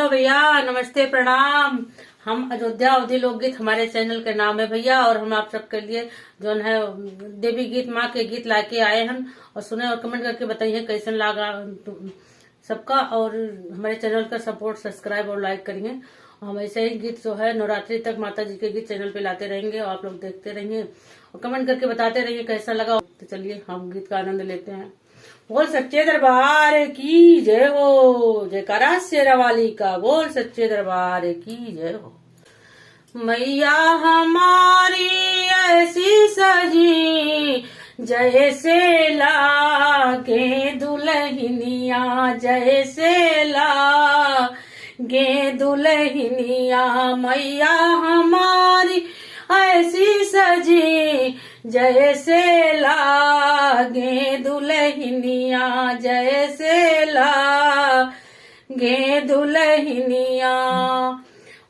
Hello भैया, नमस्ते, प्रणाम। हम अयोध्या अवधी लोकगीत हमारे चैनल के नाम है भैया, और हम आप सबके लिए जो है देवी गीत, माँ के गीत लाके आए हैं। और सुने और कमेंट करके बताइए कैसन लगा सबका। और हमारे चैनल का सपोर्ट, सब्सक्राइब और लाइक करिए। हम ऐसे ही गीत जो है नवरात्रि तक माता जी के गीत चैनल पे लाते रहेंगे, और आप लोग देखते रहिए और कमेंट करके बताते रहिए कैसा लगा। तो चलिए हम गीत का आनंद लेते हैं। बोल सच्चे दरबार की जय हो, जयकारा शेरावाली का। बोल सच्चे दरबार की जय हो। मैया हमारी ऐसी सजी, जैसे लागे दुल्हनिया, जैसे लागे दुल्हनिया। मैया हमारी ऐसी सजी, जैसे लागे दुल्हनिया, जैसे लागे दुल्हनिया।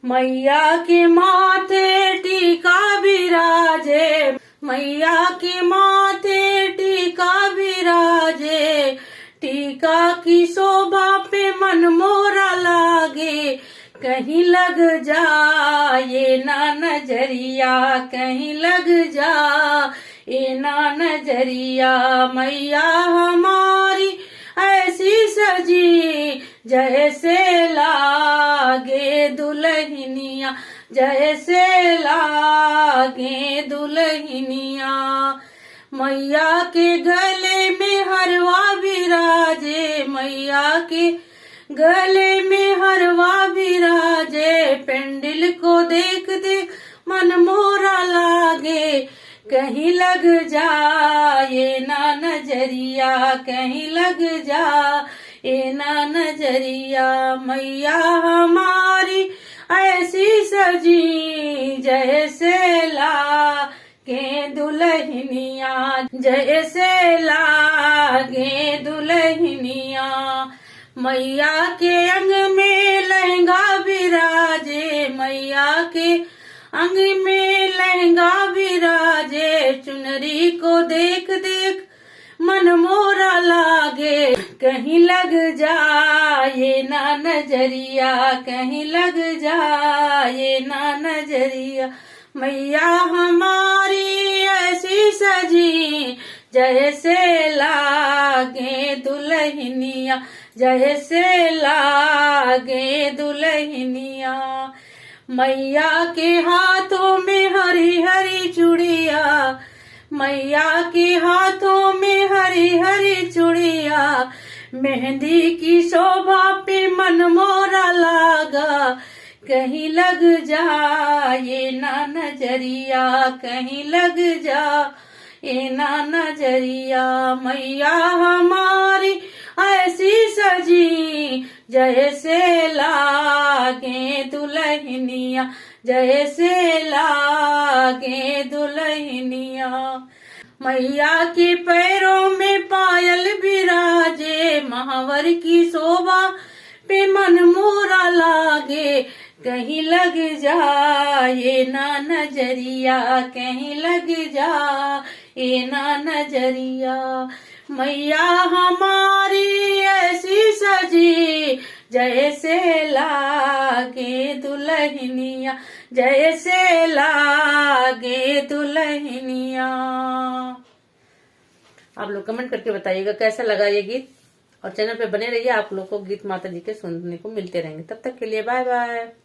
मैया के माथे टीका विराजे, मैया के माथे टीका विराजे। टीका की शोभा पे मन मोरा लागे, कहीं लग जाए ना नजरिया, कहीं लग जाए ना नजरिया। मैया हमारी ऐसी सजी, जैसे लागे दुल्हनिया, जैसे लागे दुल्हनिया। मैया के गले में हरवा विराजे, मैया के गले में हरवा विराजे। पेंडिल को देख देख मन मोरा लागे, कहीं लग जाए ना नजरिया, कहीं लग जाए ना नजरिया। मैया हमारी ऐसी सजी, जैसे लागे दुल्हनिया, जैसे लागे दुल्हनिया। मैया के अंग में लहंगा विराजे, मैया के अंग में लहंगा विराजे। चुनरी को देख देख मन मोरा लागे, कहीं लग जाए ना नजरिया, कहीं लग जाए ना नजरिया। मैया हमारी ऐसी सजी, जैसे लागे दुल्हनिया, जैसे लागे दुल्हनिया। मैया के हाथों में हरी हरी चूड़िया, मैया के हाथों में हरी हरी चूड़िया। मेहंदी की शोभा पे मन मोरा लागा, कहीं लग जाए ना नजरिया, कहीं लग जाए ना नजरिया। मैया हमारी ऐसी सजी, जैसे लागे दुल्हनिया, जैसे लागे दुल्हनिया। मैया के पैरों में पायल विराजे, महावर की शोभा पे मन मोरा लागे, कहीं लग जाए ना नजरिया, कहीं लग जाए ना नजरिया। मैया हमारी ऐसी सजी, जैसे लागे दुल्हनिया, जैसे लागे दुल्हनिया। आप लोग कमेंट करके बताइएगा कैसा लगा ये गीत, और चैनल पे बने रहिए। आप लोग को गीत माता जी के सुनने को मिलते रहेंगे। तब तक के लिए बाय बाय।